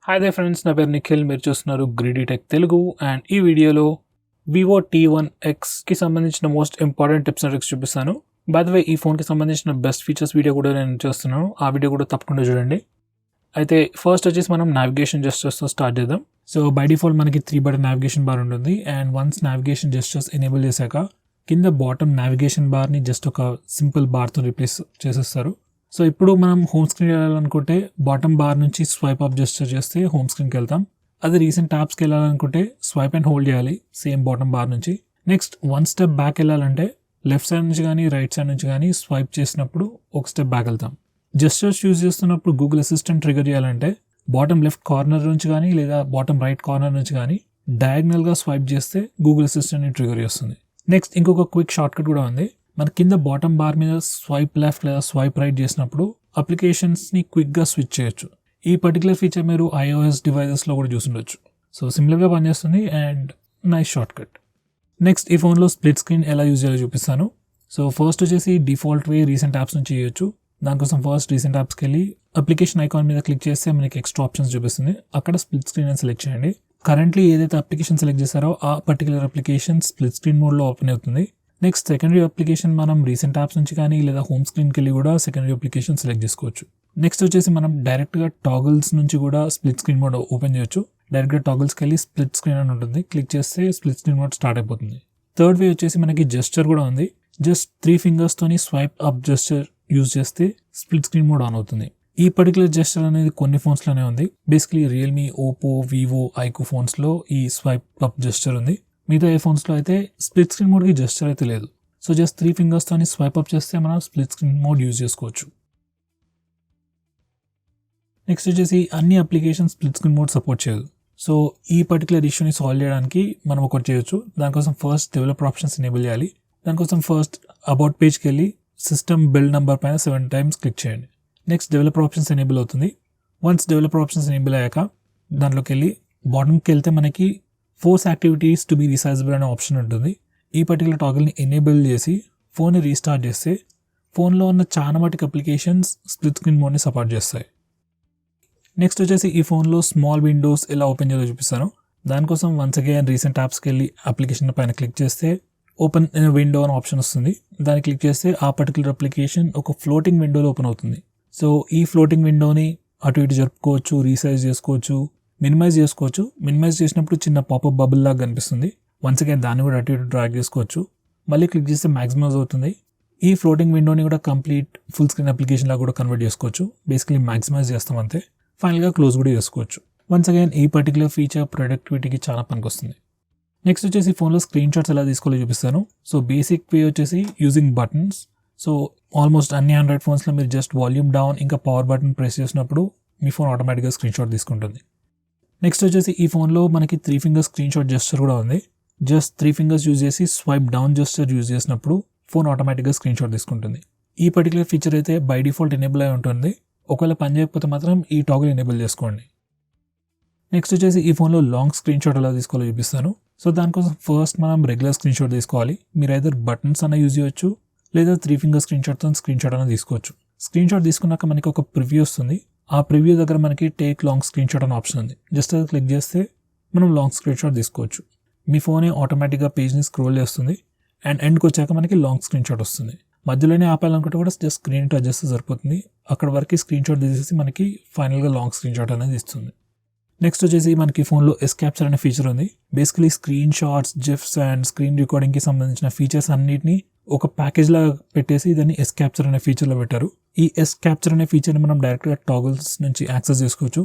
Hi they friends, నా పేరు నిఖిల్. మీరు చూస్తున్నారు గ్రీడీ టెక్ తెలుగు. అండ్ ఈ వీడియోలో వివో T1x కి సంబంధించిన most important tips and tricks చూపిస్తాను. బై ద వే, ఈ ఫోన్కి సంబంధించిన బెస్ట్ ఫీచర్స్ వీడియో కూడా నేను చేస్తున్నాను. ఆ వీడియో కూడా తప్పకుండా చూడండి. అయితే ఫస్ట్ వచ్చేసి మనం నావిగేషన్ జెస్చర్స్తో స్టార్ట్ చేద్దాం. సో బై డిఫాల్ట్ మనకి 3 బటన్ నావిగేషన్ బార్ ఉంటుంది. And once navigation gestures enable చేశాక కింద బాటమ్ నావిగేషన్ బార్ని జస్ట్ ఒక సింపుల్ బార్తో రీప్లేస్ చేసేస్తారు. సో ఇప్పుడు మనం హోమ్ స్క్రీన్ వెళ్ళాలనుకుంటే బాటమ్ బార్ నుంచి స్వైప్ అప్ జెస్చర్ చేస్తే హోమ్ స్క్రీన్కి వెళ్తాం. అది రీసెంట్ ట్యాబ్స్కి వెళ్ళాలనుకుంటే స్వైప్ అండ్ హోల్డ్ చేయాలి సేమ్ బాటమ్ బార్ నుంచి. నెక్స్ట్ వన్ స్టెప్ బ్యాక్ వెళ్ళాలంటే లెఫ్ట్ సైడ్ నుంచి కానీ రైట్ సైడ్ నుంచి కానీ స్వైప్ చేసినప్పుడు ఒక స్టెప్ బ్యాక్ వెళ్తాం. జెస్చర్స్ యూజ్ చేస్తున్నప్పుడు గూగుల్ అసిస్టెంట్ ట్రిగర్ చేయాలంటే బాటమ్ లెఫ్ట్ కార్నర్ నుంచి కానీ లేదా బాటమ్ రైట్ కార్నర్ నుంచి కానీ డయాగ్నల్గా స్వైప్ చేస్తే గూగుల్ అసిస్టెంట్ని ట్రిగర్ చేస్తుంది. నెక్స్ట్ ఇంకొక క్విక్ షార్ట్కట్ కూడా ఉంది. మన కింద బాటమ్ బార్ మీద స్వైప్ లెఫ్ట్ లేదా స్వైప్ రైట్ చేసినప్పుడు అప్లికేషన్స్ని క్విక్గా స్విచ్ చేయొచ్చు. ఈ పర్టికులర్ ఫీచర్ మీరు iOS డివైజెస్లో కూడా చూసుండొచ్చు. సో సింపుల్గా పనిచేస్తుంది అండ్ నైస్ షార్ట్కట్. నెక్స్ట్ ఈ ఫోన్లో స్ప్లిట్ స్క్రీన్ ఎలా యూజ్ చేయాలో చూపిస్తాను. సో ఫస్ట్ వచ్చేసి డిఫాల్ట్ వే రీసెంట్ యాప్స్ నుంచి చేయొచ్చు. దానికోసం ఫస్ట్ రీసెంట్ యాప్స్కి వెళ్ళి అప్లికేషన్ ఐకాన్ మీద క్లిక్ చేస్తే మనకి ఎక్స్ట్రా ఆప్షన్స్ చూపిస్తుంది. అక్కడ స్ప్లిట్ స్క్రీన్ అని సెలెక్ట్ చేయండి. కరెంట్లీ ఏదైతే అప్లికేషన్ సెలెక్ట్ చేశారో ఆ పర్టికులర్ అప్లికేషన్ స్ప్లిట్ స్క్రీన్ మోడ్లో ఓపెన్ అవుతుంది. నెక్స్ట్ సెకండరీ అప్లికేషన్ మనం రీసెంట్ యాప్స్ నుంచి కానీ లేదా హోమ్ స్క్రీన్కి వెళ్ళి కూడా సెకండరీ అప్లికేషన్ సెలెక్ట్ చేసుకోవచ్చు. నెక్స్ట్ వచ్చేసి మనం డైరెక్ట్గా టాగిల్స్ నుంచి కూడా స్ప్లిట్ స్క్రీన్ మోడ్ ఓపెన్ చేయొచ్చు. డైరెక్ట్గా టాగిల్స్కి వెళ్ళి స్ప్లిట్ స్క్రీన్ అని ఉంటుంది, క్లిక్ చేస్తే స్ప్లిట్ స్క్రీన్ మోడ్ స్టార్ట్ అయిపోతుంది. థర్డ్ వే వచ్చేసి మనకి జెస్చర్ కూడా ఉంది. జస్ట్ 3 ఫింగర్స్తోని స్వైప్ అప్ జెస్చర్ యూజ్ చేస్తే స్ప్లిట్ స్క్రీన్ మోడ్ ఆన్ అవుతుంది. ఈ పర్టికులర్ జెస్చర్ అనేది కొన్ని ఫోన్స్లోనే ఉంది. Basically Realme, Oppo, Vivo, iQOO ఫోన్స్లో ఈ స్వైప్ అప్ జెస్చర్ ఉంది. మిగతా ఏ ఫోన్స్లో అయితే స్ప్లిట్ స్క్రీన్ మోడ్కి జెస్చర్ అయితే లేదు. సో జస్ట్ 3 ఫింగర్స్తో స్వైప్ అప్ చేస్తే మనం స్ప్లిట్ స్క్రీన్ మోడ్ యూజ్ చేసుకోవచ్చు. నెక్స్ట్ వచ్చేసి అన్ని application split screen mode support చేయదు. సో ఈ పర్టికులర్ ఇష్యూని సాల్వ్ చేయడానికి మనం ఒకటి చేయొచ్చు. దానికోసం ఫస్ట్ డెవలపర్ ఆప్షన్స్ ఎనేబుల్ చేయాలి. దానికోసం ఫస్ట్ అబౌట్ పేజ్కి వెళ్ళి సిస్టమ్ బిల్డ్ నెంబర్ పైన 7 టైమ్స్ క్లిక్ చేయండి. నెక్స్ట్ డెవలపర్ ఆప్షన్స్ ఎనేబుల్ అవుతుంది. వన్స్ డెవలపర్ ఆప్షన్స్ ఎనేబుల్ అయ్యాక దాంట్లోకి వెళ్ళి బాటమ్కి వెళ్తే మనకి ఫోర్స్ యాక్టివిటీస్ టు బి రీసైజబుల్ అనే ఆప్షన్ ఉంటుంది. ఈ పర్టికులర్ టాగిల్ని ఎనేబుల్ చేసి ఫోన్ని రీస్టార్ట్ చేస్తే ఫోన్లో ఉన్న చాలా మటుకు అప్లికేషన్స్ స్ప్లిట్ స్క్రీన్ మోడ్ని సపోర్ట్ చేస్తాయి. నెక్స్ట్ వచ్చేసి ఈ ఫోన్లో స్మాల్ విండోస్ ఎలా ఓపెన్ చేయాలో చూపిస్తాను. దానికోసం వన్స్ అగైన్ రీసెంట్ యాప్స్కి వెళ్ళి అప్లికేషన్ పైన క్లిక్ చేస్తే ఓపెన్ విండో అనే ఆప్షన్ వస్తుంది. దాన్ని క్లిక్ చేస్తే ఆ పర్టికులర్ అప్లికేషన్ ఒక ఫ్లోటింగ్ విండోలో ఓపెన్ అవుతుంది. సో ఈ ఫ్లోటింగ్ విండోని అటు ఇటు జరుపుకోవచ్చు, రీసైజ్ చేసుకోవచ్చు, మినిమైజ్ చేసుకోవచ్చు. మినిమైజ్ చేసినప్పుడు చిన్న పాపప్ బబుల్ లాగా కనిపిస్తుంది. వన్స్ అగైన్ దాన్ని కూడా అటు ఇటు డ్రాగ్ చేసుకోవచ్చు. మళ్ళీ క్లిక్ చేస్తే మ్యాక్సిమైజ్ అవుతుంది. ఈ ఫ్లోటింగ్ విండోని కూడా కంప్లీట్ ఫుల్ స్క్రీన్ అప్లికేషన్ లాగా కూడా కన్వర్ట్ చేసుకోవచ్చు. బేసికలీ మ్యాక్సిమైజ్ చేస్తాం అంతే. ఫైనల్గా క్లోజ్ కూడా చేసుకోవచ్చు. వన్స్ అగైన్ ఈ పర్టికులర్ ఫీచర్ ప్రొడక్టివిటీకి చాలా పనికొస్తుంది. నెక్స్ట్ వచ్చేసి ఫోన్లో స్క్రీన్ షాట్స్ ఎలా తీసుకోవాలో చూపిస్తాను. సో బేసిక్ వే వచ్చేసి యూజింగ్ బటన్స్. సో ఆల్మోస్ట్ అన్ని ఆండ్రాయిడ్ ఫోన్స్లో మీరు జస్ట్ వాల్యూమ్ డౌన్ ఇంకా పవర్ బటన్ ప్రెస్ చేసినప్పుడు మీ ఫోన్ ఆటోమేటిక్గా స్క్రీన్ షాట్ తీసుకుంటుంది. నెక్స్ట్ వచ్చేసి ఈ ఫోన్లో మనకి 3 ఫింగర్స్ స్క్రీన్ షాట్ జెస్చర్ కూడా ఉంది. జస్ట్ 3 ఫింగర్స్ యూజ్ చేసి స్వైప్ డౌన్ జెస్చర్ యూజ్ చేసినప్పుడు ఫోన్ ఆటోమేటిక్గా స్క్రీన్ షాట్ తీసుకుంటుంది. ఈ పర్టికులర్ ఫీచర్ అయితే బై డిఫాల్ట్ ఎనేబుల్ అయి ఉంటుంది. ఒకవేళ పని చేయకపోతే మాత్రం ఈ టాగిల్ ఎనేబుల్ చేసుకోండి. నెక్స్ట్ వచ్చేసి ఈ ఫోన్లో లాంగ్ స్క్రీన్ షాట్ ఎలా తీసుకోవాలో చూపిస్తాను. సో దానికోసం ఫస్ట్ మనం రెగ్యులర్ స్క్రీన్ షాట్ తీసుకోవాలి. మీరు ఐదర్ బటన్స్ అన్న యూజ్ చేయొచ్చు లేదా 3 ఫింగర్ స్క్రీన్ షాట్తో స్క్రీన్ షాట్ అన్న తీసుకోవచ్చు. స్క్రీన్ షాట్ తీసుకున్నాక మనకి ఒక ప్రివ్యూ వస్తుంది. ఆ ప్రివ్యూ దగ్గర మనకి టేక్ లాంగ్ స్క్రీన్ షాట్ అనే ఆప్షన్ ఉంది. జస్ట్ అది క్లిక్ చేస్తే మనం లాంగ్ స్క్రీన్ షాట్ తీసుకోవచ్చు. మీ ఫోనే ఆటోమేటిక్గా పేజ్ని స్క్రోల్ చేస్తుంది అండ్ ఎండ్కి వచ్చాక మనకి లాంగ్ స్క్రీన్ షాట్ వస్తుంది. మధ్యలోనే ఆపాలనుకుంటే కూడా జస్ట్ స్క్రీన్ టు అడ్జస్ట్ సరిపోతుంది. అక్కడ వరకు స్క్రీన్ షాట్ తీసేసి మనకి ఫైనల్గా లాంగ్ స్క్రీన్ షాట్ అనేది ఇస్తుంది. నెక్స్ట్ వచ్చేసి మనకి ఫోన్లో ఎస్ క్యాప్చర్ అనే ఫీచర్ ఉంది. Basically screen shots, GIFs and screen రికార్డింగ్కి సంబంధించిన ఫీచర్స్ అన్నిటిని ఒక ప్యాకేజ్ లాగా పెట్టేసి దాన్ని ఎస్ క్యాప్చర్ అనే ఫీచర్లో పెట్టారు. ఈ ఎస్ క్యాప్చర్ అనే ఫీచర్ని మనం డైరెక్ట్గా టాగిల్స్ నుంచి యాక్సెస్ చేసుకోవచ్చు.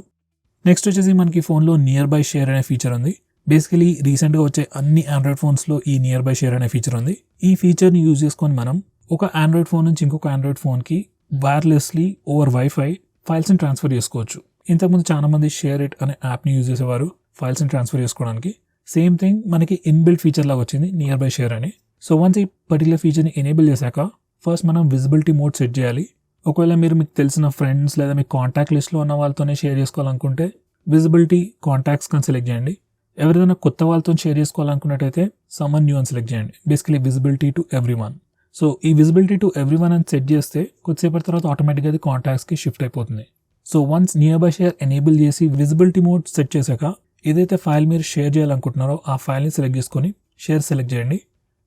నెక్స్ట్ వచ్చేసి మనకి ఫోన్లో నియర్ బై షేర్ అనే ఫీచర్ ఉంది. బేసికలీ రీసెంట్గా వచ్చే అన్ని ఆండ్రాయిడ్ ఫోన్స్లో ఈ నియర్ బై షేర్ అనే ఫీచర్ ఉంది. ఈ ఫీచర్ని యూజ్ చేసుకొని మనం ఒక ఆండ్రాయిడ్ ఫోన్ నుంచి ఇంకొక ఆండ్రాయిడ్ ఫోన్కి వైర్లెస్లీ ఓవర్ వైఫై ఫైల్స్ని ట్రాన్స్ఫర్ చేసుకోవచ్చు. ఇంతకుముందు చాలా మంది షేర్ ఇట్ అనే యాప్ని యూజ్ చేసేవారు ఫైల్స్ని ట్రాన్స్ఫర్ చేసుకోవడానికి. సేమ్ థింగ్ మనకి ఇన్బిల్ట్ ఫీచర్ లాగా వచ్చింది నియర్ బై షేర్ అని. సో వన్స్ ఈ పర్టికులర్ ఫీచర్ని ఎనేబుల్ చేశాక ఫస్ట్ మనం విజిబిలిటీ మోడ్ సెట్ చేయాలి. ఒకవేళ మీరు మీకు తెలిసిన ఫ్రెండ్స్ లేదా మీ కాంటాక్ట్ లిస్ట్లో ఉన్న వాళ్ళతోనే షేర్ చేసుకోవాలనుకుంటే విజిబిలిటీ కాంటాక్ట్స్ కానీ సెలెక్ట్ చేయండి. ఎవరిదైనా కొత్త వాళ్ళతో షేర్ చేసుకోవాలనుకున్నట్టయితే సమ్మన్ న్యూ అని సెలెక్ట్ చేయండి. Basically visibility to everyone. So ఈ విజిబిలిటీ టు ఎవ్రీవన్ అని సెట్ చేస్తే కొద్దిసేపటి తర్వాత ఆటోమేటిక్గా అది కాంటాక్ట్స్కి షిఫ్ట్ అయిపోతుంది. So once near by share enable చేసి విజిబిలిటీ మోడ్ సెట్ చేశాక ఏదైతే ఫైల్ మీరు షేర్ చేయాలనుకుంటున్నారో ఆ ఫైల్ని సెలెక్ట్ చేసుకొని షేర్ సెలెక్ట్ చేయండి.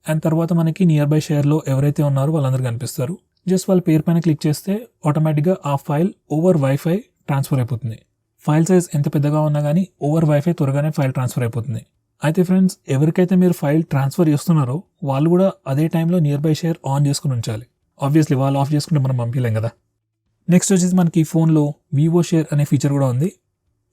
అండ్ తర్వాత మనకి నియర్ బై షేర్లో ఎవరైతే ఉన్నారో వాళ్ళందరూ కనిపిస్తారు. జస్ట్ వాళ్ళ పేరు పైన క్లిక్ చేస్తే ఆటోమేటిక్గా ఆ ఫైల్ ఓవర్ వైఫై ట్రాన్స్ఫర్ అయిపోతుంది. ఫైల్ సైజ్ ఎంత పెద్దగా ఉన్నా కానీ ఓవర్ వైఫై త్వరగానే ఫైల్ ట్రాన్స్ఫర్ అయిపోతుంది. అయితే ఫ్రెండ్స్, ఎవరికైతే మీరు ఫైల్ ట్రాన్స్ఫర్ చేస్తున్నారో వాళ్ళు కూడా అదే టైంలో నియర్ బై షేర్ ఆన్ చేసుకుని ఉంచాలి. ఆబ్వియస్లీ వాళ్ళు ఆఫ్ చేసుకుంటే మనం పంపించలేం కదా. నెక్స్ట్ వచ్చేసి మనకి ఈ ఫోన్లో వివో షేర్ అనే ఫీచర్ కూడా ఉంది.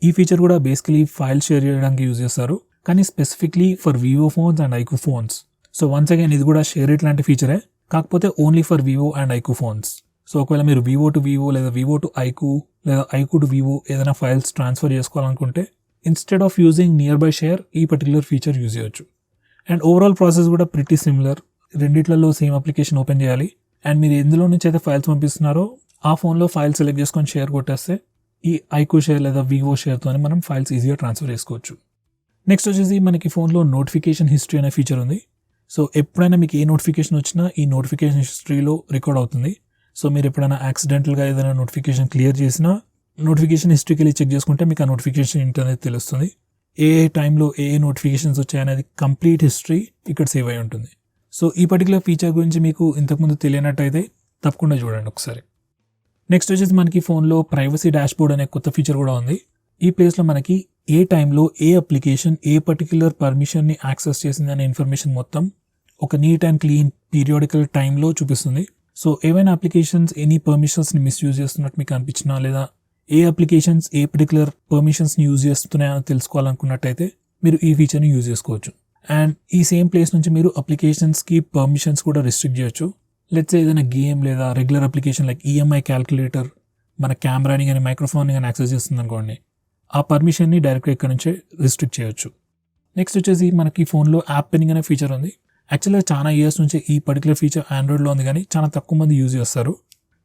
ఈ ఫీచర్ కూడా బేసికలీ ఫైల్ షేర్ చేయడానికి యూజ్ చేస్తారు, కానీ specifically for Vivo phones and iQOO phones. So once again ఇది కూడా షేర్ ఇట్ లాంటి ఫీచరే, కాకపోతే only for Vivo and iQOO phones. So ఒకవేళ మీరు వివో టు వివో లేదా వివో టు ఐక్యూ లేదా ఐక్యూ టు వివో ఏదైనా ఫైల్స్ ట్రాన్స్ఫర్ చేసుకోవాలనుకుంటే instead of using nearby share ఈ పర్టికులర్ ఫీచర్ యూజ్ చేయొచ్చు. అండ్ ఓవరాల్ ప్రాసెస్ కూడా pretty similar. రెండిట్లలో same application open చేయాలి అండ్ మీరు ఎందులో నుంచి అయితే ఫైల్స్ పంపిస్తున్నారో ఆ ఫోన్లో ఫైల్ సెలెక్ట్ చేసుకొని షేర్ కొట్టేస్తే ఈ ఐక్యూ షేర్ లేదా వివో షేర్తో మనం ఫైల్స్ ఈజీగా ట్రాన్స్ఫర్ చేసుకోవచ్చు. నెక్స్ట్ వచ్చేసి మనకి ఫోన్లో నోటిఫికేషన్ హిస్టరీ అనే ఫీచర్ ఉంది. సో ఎప్పుడైనా మీకు ఏ నోటిఫికేషన్ వచ్చినా ఈ నోటిఫికేషన్ హిస్టరీలో రికార్డ్ అవుతుంది. సో మీరు ఎప్పుడైనా యాక్సిడెంటల్గా ఏదైనా నోటిఫికేషన్ క్లియర్ చేసినా నోటిఫికేషన్ హిస్టరీకి వెళ్ళి చెక్ చేసుకుంటే మీకు ఆ నోటిఫికేషన్ ఏంటనేది తెలుస్తుంది. ఏ టైంలో ఏ నోటిఫికేషన్స్ వచ్చాయనేది కంప్లీట్ హిస్టరీ ఇక్కడ సేవ్ అయి ఉంటుంది. సో ఈ పర్టికులర్ ఫీచర్ గురించి మీకు ఇంతకుముందు తెలియనట్టయితే తప్పకుండా చూడండి ఒకసారి. నెక్స్ట్ వచ్చేసి మనకి ఫోన్లో ప్రైవసీ డాష్బోర్డ్ అనే కొత్త ఫీచర్ కూడా ఉంది. ఈ ప్లేస్లో మనకి ఏ టైంలో ఏ అప్లికేషన్ ఏ పర్టికులర్ పర్మిషన్ని యాక్సెస్ చేసింది అనే ఇన్ఫర్మేషన్ మొత్తం ఒక నీట్ అండ్ క్లీన్ పీరియాడికల్ టైంలో చూపిస్తుంది. సో ఏవైనా అప్లికేషన్స్ ఎనీ పర్మిషన్స్ని మిస్యూజ్ చేస్తున్నట్టు మీకు అనిపించినా లేదా ఏ అప్లికేషన్స్ ఏ పర్టికులర్ పర్మిషన్స్ని యూజ్ చేస్తున్నాయని తెలుసుకోవాలనుకున్నట్టయితే మీరు ఈ ఫీచర్ని యూజ్ చేసుకోవచ్చు. అండ్ ఈ సేమ్ ప్లేస్ నుంచి మీరు అప్లికేషన్స్కి పర్మిషన్స్ కూడా రిస్ట్రిక్ట్ చేయొచ్చు. లెట్స్ ఏదైనా గేమ్ లేదా regular application like EMI calculator మన కెమెరాని కానీ మైక్రోఫోన్ని కానీ యాక్సెస్ చేస్తుంది అనుకోండి, ఆ పర్మిషన్ని డైరెక్ట్గా ఇక్కడ నుంచే రిస్ట్రిక్ట్ చేయొచ్చు. నెక్స్ట్ వచ్చేసి మనకి ఫోన్లో యాప్ పిన్నింగ్ అనే ఫీచర్ ఉంది. యాక్చువల్గా చాలా ఇయర్స్ నుంచి ఈ పర్టికులర్ ఫీచర్ ఆండ్రాయిడ్లో ఉంది, కానీ చాలా తక్కువ మంది యూజ్ చేస్తారు.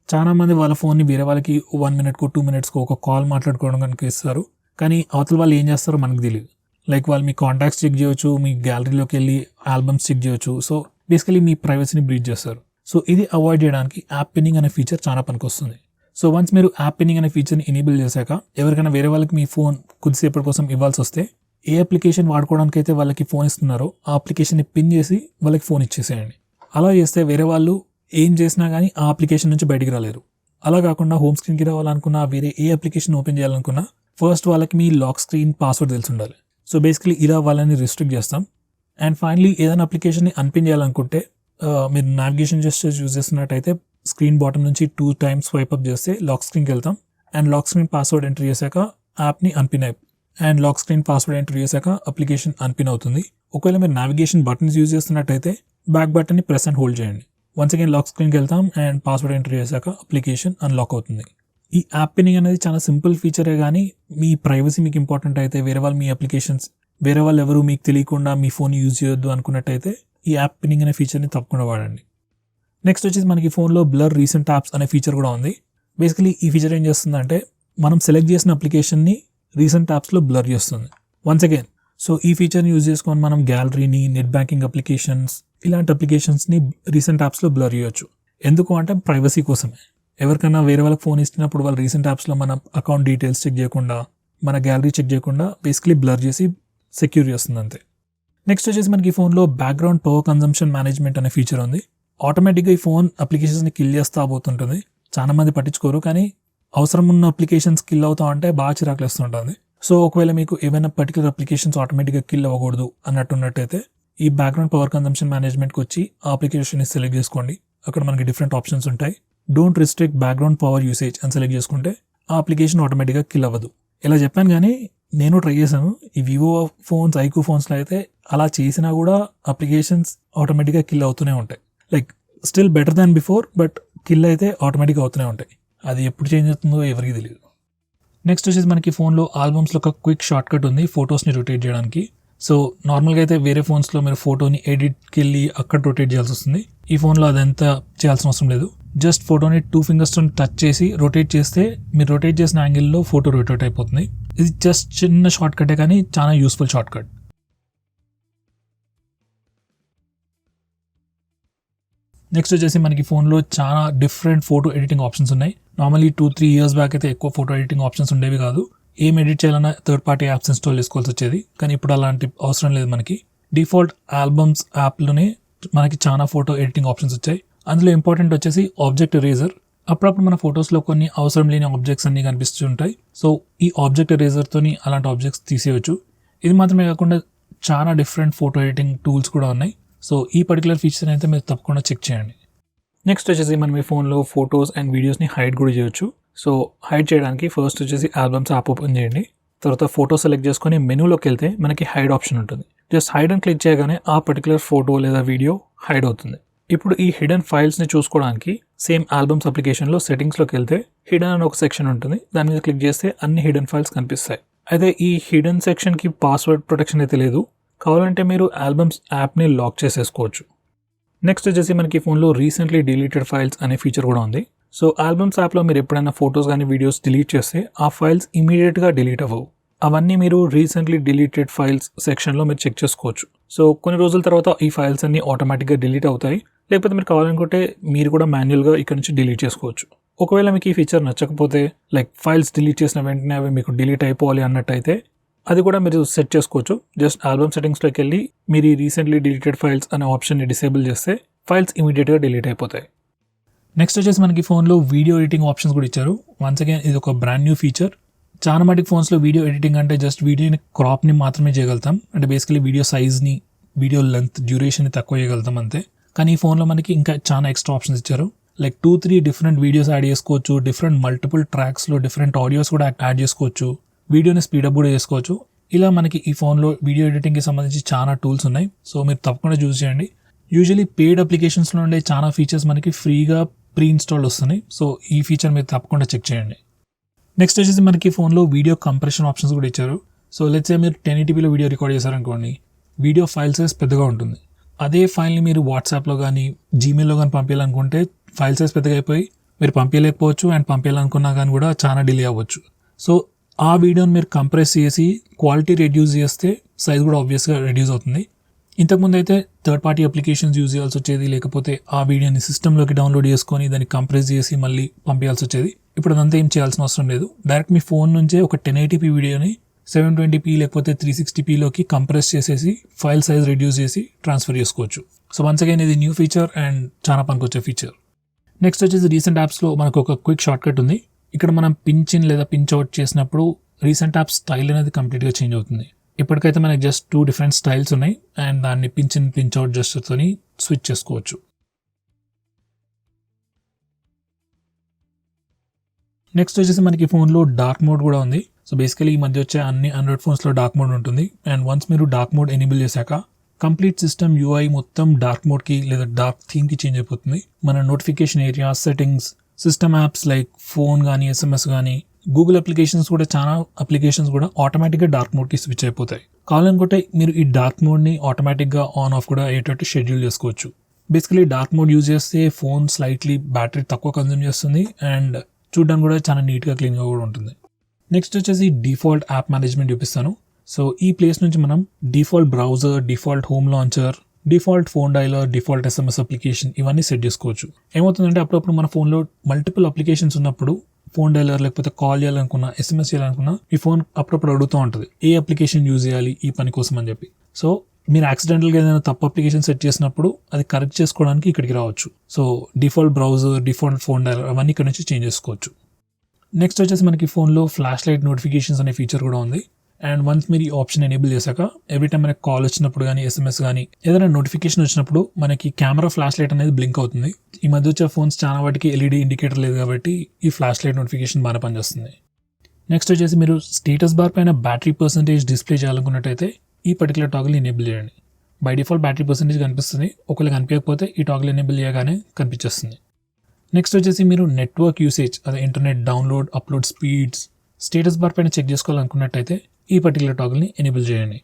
చాలా మంది వాళ్ళ ఫోన్ని వేరే వాళ్ళకి 1 minute 2 minutes ఒక కాల్ మాట్లాడుకోవడం కనుక ఇస్తారు, కానీ అవతల వాళ్ళు ఏం చేస్తారో మనకు తెలియదు. లైక్ వాళ్ళు మీ కాంటాక్ట్స్ చెక్ చేయొచ్చు, మీ గ్యాలరీలోకి వెళ్ళి ఆల్బమ్స్ చెక్ చేయొచ్చు. సో బేసికలీ మీ ప్రైవసీని బ్రీచ్ చేస్తారు. సో ఇది అవాయిడ్ చేయడానికి యాప్ పిన్నింగ్ అనే ఫీచర్ చాలా పనికొస్తుంది. సో వన్స్ మీరు యాప్ పిన్నింగ్ అనే ఫీచర్ని ఎనేబుల్ చేశాక ఎవరికైనా వేరే వాళ్ళకి మీ ఫోన్ కొద్దిసేపటి కోసం ఇవ్వాల్సి వస్తే ఏ అప్లికేషన్ వాడుకోవడానికి అయితే వాళ్ళకి ఫోన్ ఇస్తున్నారో ఆ అప్లికేషన్ని పిన్ చేసి వాళ్ళకి ఫోన్ ఇచ్చేసేయండి. అలా చేస్తే వేరే వాళ్ళు ఏం చేసినా కానీ ఆ అప్లికేషన్ నుంచి బయటికి రాలేరు. అలా కాకుండా హోమ్ స్క్రీన్కి రావాలనుకున్నా వేరే ఏ అప్లికేషన్ ఓపెన్ చేయాలనుకున్నా ఫస్ట్ వాళ్ళకి మీ లాక్ స్క్రీన్ పాస్వర్డ్ తెలిసి ఉండాలి. సో బేసికలీ ఇలా వాళ్ళని రిస్ట్రిక్ట్ చేస్తాం. అండ్ ఫైనలీ ఏదైనా అప్లికేషన్ని అన్పిన్ చేయాలనుకుంటే మీరు నావిగేషన్ జెస్చర్స్ యూజ్ చేస్తున్నట్టయితే స్క్రీన్ బాటమ్ నుంచి 2 times స్వైప్ అప్ చేస్తే లాక్ స్క్రీన్కి వెళ్తాం. And lock screen password enter చేశాక యాప్ని unpin and lock screen password enter చేశాక అప్లికేషన్ అన్పిన్ అవుతుంది. ఒకవేళ మీరు నావిగేషన్ బటన్స్ యూజ్ చేస్తున్నట్టయితే బ్యాక్ బటన్ని ప్రెస్ అండ్ హోల్డ్ చేయండి. వన్స్ అగైన్ లాక్ స్క్రీన్కి వెళ్తాం అండ్ పాస్వర్డ్ ఎంటర్ చేశాక అప్లికేషన్ అన్లాక్ అవుతుంది. ఈ యాప్ పిన్నింగ్ అనేది చాలా సింపుల్ ఫీచరే, కానీ మీ ప్రైవసీ మీకు ఇంపార్టెంట్ అయితే వేరే వాళ్ళు మీ అప్లికేషన్స్ వేరే వాళ్ళు ఎవరు మీకు తెలియకుండా మీ ఫోన్ యూజ్ చేయొద్దు అనుకున్నట్టయితే ఈ యాప్ పిన్నింగ్ అనే ఫీచర్ని తప్పకుండా వాడండి. నెక్స్ట్ వచ్చేసి మనకి ఫోన్లో బ్లర్ రీసెంట్ యాప్స్ అనే ఫీచర్ కూడా ఉంది. బేసికలీ ఈ ఫీచర్ ఏం చేస్తుందంటే మనం సెలెక్ట్ చేసిన అప్లికేషన్ని రీసెంట్ యాప్స్లో బ్లర్ చేస్తుంది. వన్స్ అగైన్ సో ఈ ఫీచర్ని యూజ్ చేసుకొని మనం గ్యాలరీని, నెట్ బ్యాంకింగ్ అప్లికేషన్స్ ఇలాంటి అప్లికేషన్స్ని రీసెంట్ యాప్స్లో బ్లర్ చేయొచ్చు. ఎందుకు అంటే ప్రైవసీ కోసమే. ఎవరికైనా వేరే వాళ్ళకి ఫోన్ ఇచ్చినప్పుడు వాళ్ళు రీసెంట్ యాప్స్లో మన అకౌంట్ డీటెయిల్స్ చెక్ చేయకుండా మన గ్యాలరీ చెక్ చేయకుండా బేసికలీ బ్లర్ చేసి సెక్యూర్ చేస్తుంది అంతే. నెక్స్ట్ వచ్చేసి మనకి ఫోన్లో బ్యాక్గ్రౌండ్ పవర్ కన్జంప్షన్ మేనేజ్మెంట్ అనే ఫీచర్ ఉంది. ఆటోమేటిక్గా ఈ ఫోన్ అప్లికేషన్స్ని కిల్ చేస్తూ పోతుంటుంది. చాలా మంది పట్టించుకోరు, కానీ అవసరం ఉన్న అప్లికేషన్స్ కిల్ అవుతా ఉంటే బాగా చిరాకులేస్తుంటుంది. సో ఒకవేళ మీకు ఏమైనా పర్టికులర్ అప్లికేషన్స్ ఆటోమేటిక్గా కిల్ అవ్వకూడదు అన్నట్టున్నట్టయితే ఈ బ్యాక్గ్రౌండ్ పవర్ కన్జంప్షన్ మేనేజ్మెంట్కి వచ్చి ఆ అప్లికేషన్ని సెలెక్ట్ చేసుకోండి. అక్కడ మనకి డిఫరెంట్ ఆప్షన్స్ ఉంటాయి. Don't restrict background power usage అని సెలెక్ట్ చేసుకుంటే ఆ అప్లికేషన్ ఆటోమేటిక్గా కిల్ అవ్వదు. ఇలా చెప్పాను, కానీ నేను ట్రై చేశాను. ఈ వివో ఫోన్స్, ఐక్యూ ఫోన్స్లో అయితే అలా చేసినా కూడా అప్లికేషన్స్ ఆటోమేటిక్గా కిల్ అవుతూనే ఉంటాయి. Like still better than before, but kill అయితే ఆటోమేటిక్గా అవుతూనే ఉంటాయి. అది ఎప్పుడు చేంజ్ అవుతుందో ఎవరికి తెలియదు. నెక్స్ట్ వచ్చేసి మనకి ఫోన్లో ఆల్బమ్స్లో ఒక క్విక్ షార్ట్ కట్ ఉంది ఫొటోస్ని రొటేట్ చేయడానికి. సో నార్మల్గా అయితే వేరే ఫోన్స్లో మీరు ఫోటోని ఎడిట్కి వెళ్ళి అక్కడ రొటేట్ చేయాల్సి వస్తుంది. ఈ ఫోన్లో అదంతా చేయాల్సిన అవసరం లేదు. జస్ట్ ఫోటోని 2 fingers టచ్ చేసి రొటేట్ చేస్తే మీరు రొటేట్ చేసిన యాంగిల్లో ఫోటో రొటేట్ అయిపోతుంది. ఇది జస్ట్ చిన్న షార్ట్ కటే, కానీ చాలా యూస్ఫుల్ షార్ట్ కట్. నెక్స్ట్ వచ్చేసి మనకి ఫోన్లో చాలా డిఫరెంట్ ఫోటో ఎడిటింగ్ ఆప్షన్స్ ఉన్నాయి. నార్మల్లీ 2-3 ఇయర్స్ బ్యాక్ అయితే ఎక్కువ ఫోటో ఎడిటింగ్ ఆప్షన్స్ ఉండేవి కాదు. ఏం ఎడిట్ చేయాలన్నా థర్డ్ పార్టీ యాప్స్ ఇన్స్టాల్ చేసుకోవాల్సి వచ్చేది. కానీ ఇప్పుడు అలాంటి అవసరం లేదు. మనకి డిఫాల్ట్ ఆల్బమ్స్ యాప్లోనే మనకి చాలా ఫోటో ఎడిటింగ్ ఆప్షన్స్ వచ్చాయి. అందులో ఇంపార్టెంట్ వచ్చేసి ఆబ్జెక్ట్ ఎరేజర్. అప్పుడప్పుడు మన ఫొటోస్లో కొన్ని అవసరం లేని ఆబ్జెక్ట్స్ అన్ని కనిపిస్తుంటాయి. సో ఈ ఆబ్జెక్ట్ ఎరేజర్తోని అలాంటి ఆబ్జెక్ట్స్ తీసేయచ్చు. ఇది మాత్రమే కాకుండా చాలా డిఫరెంట్ ఫోటో ఎడిటింగ్ టూల్స్ కూడా ఉన్నాయి. సో ఈ పర్టికులర్ ఫీచర్ అయితే మీరు తప్పకుండా చెక్ చేయండి. నెక్స్ట్ వచ్చేసి మనం ఈ ఫోన్లో ఫొటోస్ అండ్ వీడియోస్ని హైడ్ కూడా చేయొచ్చు. సో హైడ్ చేయడానికి ఫస్ట్ వచ్చేసి ఆల్బమ్స్ యాప్ ఓపెన్ చేయండి. తర్వాత ఫోటో సెలెక్ట్ చేసుకొని మెనూలోకి వెళ్తే మనకి హైడ్ ఆప్షన్ ఉంటుంది. జస్ట్ హైడ్ అని క్లిక్ చేయగానే ఆ పర్టికులర్ ఫోటో లేదా వీడియో హైడ్ అవుతుంది. ఇప్పుడు ఈ హిడెన్ ఫైల్స్ని చూసుకోవడానికి సేమ్ ఆల్బమ్స్ అప్లికేషన్లో సెట్టింగ్స్లోకి వెళ్తే హిడెన్ అని ఒక సెక్షన్ ఉంటుంది. దాని మీద క్లిక్ చేస్తే అన్ని హిడెన్ ఫైల్స్ కనిపిస్తాయి. అయితే ఈ హిడెన్ సెక్షన్కి పాస్వర్డ్ ప్రొటెక్షన్ అయితే లేదు. కావాలంటే మీరు ఆల్బమ్స్ యాప్ని లాక్ చేసేసుకోవచ్చు. నెక్స్ట్ వచ్చేసి మనకి ఫోన్లో రీసెంట్లీ డిలీటెడ్ ఫైల్స్ అనే ఫీచర్ కూడా ఉంది. సో ఆల్బమ్స్ యాప్లో మీరు ఎప్పుడైనా ఫొటోస్ కానీ వీడియోస్ డిలీట్ చేస్తే ఆ ఫైల్స్ ఇమీడియట్గా డిలీట్ అవ్వవు. అవన్నీ మీరు రీసెంట్లీ డిలీటెడ్ ఫైల్స్ సెక్షన్లో మీరు చెక్ చేసుకోవచ్చు. సో కొన్ని రోజుల తర్వాత ఈ ఫైల్స్ అన్ని ఆటోమేటిక్గా డిలీట్ అవుతాయి. లేకపోతే మీరు కావాలనుకుంటే మీరు కూడా మాన్యువల్గా ఇక్కడ నుంచి డిలీట్ చేసుకోవచ్చు. ఒకవేళ మీకు ఈ ఫీచర్ నచ్చకపోతే లైక్ ఫైల్స్ డిలీట్ చేసిన వెంటనే అవి మీకు డిలీట్ అయిపోవాలి అన్నట్టయితే అది కూడా మీరు సెట్ చేసుకోవచ్చు. జస్ట్ ఆల్బమ్ సెట్టింగ్స్లోకి వెళ్ళి మీరు ఈ రీసెంట్లీ డిలీటెడ్ ఫైల్స్ అనే ఆప్షన్ని డిసేబుల్ చేస్తే ఫైల్స్ ఇమీడియట్గా డిలీట్ అయిపోతాయి. నెక్స్ట్ వచ్చేసి మనకి ఫోన్లో వీడియో ఎడిటింగ్ ఆప్షన్స్ కూడా ఇచ్చారు. వన్స్ అగైన్ ఇది ఒక బ్రాండ్ న్యూ ఫీచర్. చాలా మటుకు ఫోన్స్లో వీడియో ఎడిటింగ్ అంటే జస్ట్ వీడియోని క్రాప్ని మాత్రమే చేయగలుగుతాం. అంటే బేసికలీ వీడియో సైజ్ని, వీడియో లెంత్, డ్యూరేషన్ని తక్కువ చేయగలుగుతాం అంతే. కానీ ఈ ఫోన్లో మనకి ఇంకా చాలా ఎక్స్ట్రా ఆప్షన్స్ ఇచ్చారు. లైక్ 2-3 డిఫరెంట్ వీడియోస్ యాడ్ చేసుకోవచ్చు. డిఫరెంట్ మల్టిపుల్ ట్రాక్స్లో డిఫరెంట్ ఆడియోస్ కూడా యాడ్ చేసుకోవచ్చు. వీడియోని స్పీడప్ కూడా చేసుకోవచ్చు. ఇలా మనకి ఈ ఫోన్లో వీడియో ఎడిటింగ్కి సంబంధించి చాలా టూల్స్ ఉన్నాయి. సో మీరు తప్పకుండా చూస్ చేయండి. యూజువలీ పెయిడ్ అప్లికేషన్స్లో ఉండే చాలా ఫీచర్స్ మనకి ఫ్రీగా ప్రీ ఇన్స్టాల్డ్ వస్తున్నాయి. సో ఈ ఫీచర్ మీరు తప్పకుండా చెక్ చేయండి. నెక్స్ట్ వచ్చేసి మనకి ఫోన్లో వీడియో కంప్రెషన్ ఆప్షన్స్ కూడా ఇచ్చారు. సో లెట్స్ సే మీరు 1080pలో వీడియో రికార్డ్ చేశారనుకోండి, వీడియో ఫైల్ సైజ్ పెద్దగా ఉంటుంది. అదే ఫైల్ని మీరు వాట్సాప్లో కానీ జీమెయిల్లో కానీ పంపించాలనుకుంటే ఫైల్ సైజ్ పెద్దగా అయిపోయి మీరు పంపించలేకపోవచ్చు. అండ్ పంపించాలనుకున్నా కానీ కూడా చాలా డిలే అవ్వచ్చు. సో ఆ వీడియోని మీరు కంప్రెస్ చేసి క్వాలిటీ రెడ్యూస్ చేస్తే సైజ్ కూడా ఆబ్వియస్గా రెడ్యూస్ అవుతుంది. ఇంతకుముందు అయితే థర్డ్ పార్టీ అప్లికేషన్స్ యూజ్ చేయాల్సి వచ్చేది. లేకపోతే ఆ వీడియోని సిస్టంలోకి డౌన్లోడ్ చేసుకొని దాన్ని కంప్రెస్ చేసి మళ్ళీ పంపించాల్సి వచ్చేది. ఇప్పుడు అదంతా ఏం చేయాల్సిన అవసరం లేదు. డైరెక్ట్ మీ ఫోన్ నుంచే ఒక 1080p వీడియోని 720p లేకపోతే 360pలోకి కంప్రెస్ చేసేసి ఫైల్ సైజ్ రెడ్యూస్ చేసి ట్రాన్స్ఫర్ చేసుకోవచ్చు. సో వన్స్ అగైన్ ఇది న్యూ ఫీచర్ అండ్ చాలా పనికొచ్చే ఫీచర్. నెక్స్ట్ వచ్చేసి రీసెంట్ యాప్స్లో మనకు ఒక క్విక్ షార్ట్ కట్ ఉంది. ఇక్కడ మనం పించ్ ఇన్ లేదా పించ్ అవుట్ చేసినప్పుడు రీసెంట్ యాప్ స్టైల్ అనేది కంప్లీట్గా చేంజ్ అవుతుంది. ఇప్పటికైతే మనకి జస్ట్ 2 డిఫరెంట్ స్టైల్స్ ఉన్నాయి అండ్ దాన్ని పించ్ ఇన్ పించ్ అవుట్ జస్ట్తోని స్విచ్ చేసుకోవచ్చు. నెక్స్ట్ వచ్చేసి మనకి ఫోన్లో డార్క్ మోడ్ కూడా ఉంది. సో బేసికలీ ఈ మధ్య వచ్చే అన్ని ఆండ్రాయిడ్ ఫోన్స్లో డార్క్ మోడ్ ఉంటుంది. అండ్ వన్స్ మీరు డార్క్ మోడ్ ఎనేబుల్ చేశాక కంప్లీట్ సిస్టమ్ UI మొత్తం డార్క్ మోడ్కి లేదా డార్క్ థీమ్కి చేంజ్ అయిపోతుంది. మన notification area, settings, system apps like phone కానీ SMS కానీ గూగుల్ అప్లికేషన్స్ కూడా చాలా అప్లికేషన్స్ కూడా ఆటోమేటిక్గా డార్క్ మోడ్కి స్విచ్ అయిపోతాయి. కావాలనుకుంటే మీరు ఈ డార్క్ మోడ్ని ఆటోమేటిక్గా ఆన్ ఆఫ్ కూడా అయ్యేటట్టు షెడ్యూల్ చేసుకోవచ్చు. బేసికలీ డార్క్ మోడ్ యూజ్ చేస్తే ఫోన్ స్లైట్లీ బ్యాటరీ తక్కువ కన్జ్యూమ్ చేస్తుంది అండ్ చూడడానికి కూడా చాలా నీట్గా క్లీన్గా కూడా ఉంటుంది. నెక్స్ట్ వచ్చేసి డిఫాల్ట్ యాప్ మేనేజ్మెంట్ చూపిస్తాను. సో ఈ ప్లేస్ నుంచి మనం default browser, default home launcher, default phone dialler, default SMS application ఇవన్నీ సెట్ చేసుకోవచ్చు. ఏమవుతుందంటే అప్పుడప్పుడు మన ఫోన్లో మల్టిపుల్ అప్లికేషన్స్ ఉన్నప్పుడు ఫోన్ డైలర్ లేకపోతే కాల్ చేయాలనుకున్నా, SMS చేయాలనుకున్నా మీ ఫోన్ అప్పుడప్పుడు అడుగుతూ ఉంటుంది ఏ అప్లికేషన్ యూజ్ చేయాలి ఈ పని కోసం అని చెప్పి. సో మీరు యాక్సిడెంటల్గా ఏదైనా తప్పు అప్లికేషన్ సెట్ చేసినప్పుడు అది కరెక్ట్ చేసుకోవడానికి ఇక్కడికి రావచ్చు. So default browser, default phone dialler అవన్నీ ఇక్కడ నుంచి చేంజ్ చేసుకోవచ్చు. నెక్స్ట్ వచ్చేసి మనకి ఫోన్లో ఫ్లాష్ లైట్ నోటిఫికేషన్స్ అనే ఫీచర్ కూడా ఉంది. అండ్ వన్స్ మీరు ఈ ఆప్షన్ ఎనేబుల్ చేశాక ఎవ్రీ టైం మనకి కాల్ వచ్చినప్పుడు కానీ SMS కానీ ఏదైనా నోటిఫికేషన్ వచ్చినప్పుడు మనకి కెమెరా ఫ్లాష్ లైట్ అనేది బ్లింక్ అవుతుంది. ఈ మధ్య వచ్చే ఫోన్స్ చాలా వాటికి LED ఇండికేటర్ లేదు కాబట్టి ఈ ఫ్లాష్ లైట్ నోటిఫికేషన్ బాగా పనిచేస్తుంది. నెక్స్ట్ వచ్చేసి మీరు స్టేటస్ బార్ పైన బ్యాటరీ పర్సెంటేజ్ డిస్ప్లే చేయాలనుకున్నట్టయితే ఈ పర్టికులర్ టాగిల్ ఎనేబుల్ చేయండి. బై డిఫాల్ట్ బ్యాటరీ పర్సెంటేజ్ కనిపిస్తుంది. ఒకవేళ కనిపించకపోతే ఈ టాగిల్ ఎనేబుల్ చేయగానే కనిపించేస్తుంది. నెక్స్ట్ వచ్చేసి మీరు నెట్వర్క్ యూసేజ్ అదే internet download, upload speeds status bar పైన చెక్ చేసుకోవాలనుకున్నట్టయితే ఈ పర్టికులర్ టాగిల్ని ఎనేబుల్ చేయండి.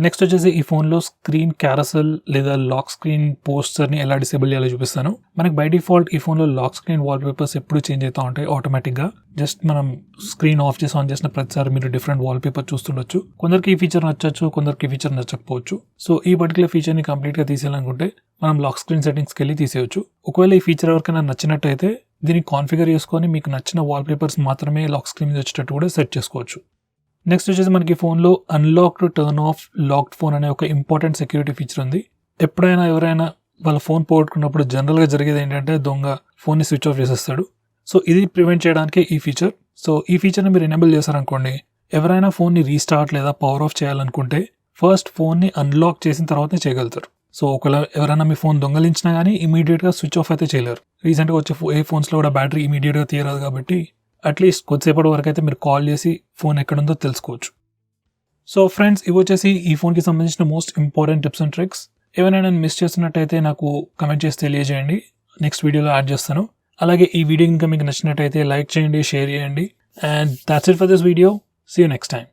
నెక్స్ట్ వచ్చేసి ఈ ఫోన్లో స్క్రీన్ క్యారసెల్ లేదా లాక్ స్క్రీన్ పోస్టర్ని ఎలా డిసేబుల్ చేయాలో చూపిస్తాను. మనకి బై డిఫాల్ట్ ఈ ఫోన్లో లాక్ స్క్రీన్ వాల్పేపర్స్ ఎప్పుడు చేంజ్ అవుతూ ఉంటాయి ఆటోమేటిక్గా. జస్ట్ మనం స్క్రీన్ ఆఫ్ చేసి ఆన్ చేసిన ప్రతిసారి మీరు డిఫరెంట్ వాల్పేపర్ చూస్తుండొచ్చు. కొందరికి ఈ ఫీచర్ నచ్చచ్చు, కొందరికి ఈ ఫీచర్ నచ్చకపోవచ్చు. సో ఈ పర్టికులర్ ఫీచర్ని కంప్లీట్గా తీసేయాలనుకుంటే మనం లాక్ స్క్రీన్ సెట్టింగ్స్కి వెళ్ళి తీసేయచ్చు. ఒకవేళ ఈ ఫీచర్ ఎవరికైనా నచ్చినట్టయితే దీన్ని కాన్ఫిగర్ చేసుకొని మీకు నచ్చిన వాల్పేపర్స్ మాత్రమే లాక్ స్క్రీన్ మీద వచ్చేటట్టు కూడా సెట్ చేసుకోవచ్చు. నెక్స్ట్ వచ్చేసి మనకి ఫోన్లో unlock to turn off locked phone అనే ఒక ఇంపార్టెంట్ సెక్యూరిటీ ఫీచర్ ఉంది. ఎప్పుడైనా ఎవరైనా వాళ్ళ ఫోన్ పోగొట్టుకున్నప్పుడు జనరల్గా జరిగేది ఏంటంటే దొంగ ఫోన్ని స్విచ్ ఆఫ్ చేసేస్తాడు. సో ఇది ప్రివెంట్ చేయడానికి ఈ ఫీచర్. సో ఈ ఫీచర్ని మీరు ఎనేబుల్ చేశారనుకోండి, ఎవరైనా ఫోన్ని రీస్టార్ట్ లేదా పవర్ ఆఫ్ చేయాలనుకుంటే ఫస్ట్ ఫోన్ని అన్లాక్ చేసిన తర్వాతనే చేయగలుగుతారు. సో ఒకవేళ ఎవరైనా మీ ఫోన్ దొంగలించినా కానీ ఇమీడియట్గా స్విచ్ ఆఫ్ అయితే చేయలేరు. రీసెంట్గా వచ్చే ఏ ఫోన్స్లో కూడా బ్యాటరీ ఇమీడియట్గా తీయరాదు కాబట్టి అట్లీస్ట్ కొద్దిసేపటి వరకు అయితే మీరు కాల్ చేసి ఫోన్ ఎక్కడుందో తెలుసుకోవచ్చు. సో ఫ్రెండ్స్, ఇవి వచ్చేసి ఈ ఫోన్కి సంబంధించిన most important tips and tricks. ఏమైనా నేను మిస్ చేస్తున్నట్టయితే నాకు కమెంట్ చేసి తెలియజేయండి, నెక్స్ట్ వీడియోలో యాడ్ చేస్తాను. అలాగే ఈ వీడియో ఇంకా మీకు నచ్చినట్టయితే లైక్ చేయండి, షేర్ చేయండి. And that's it for this video. See you next time.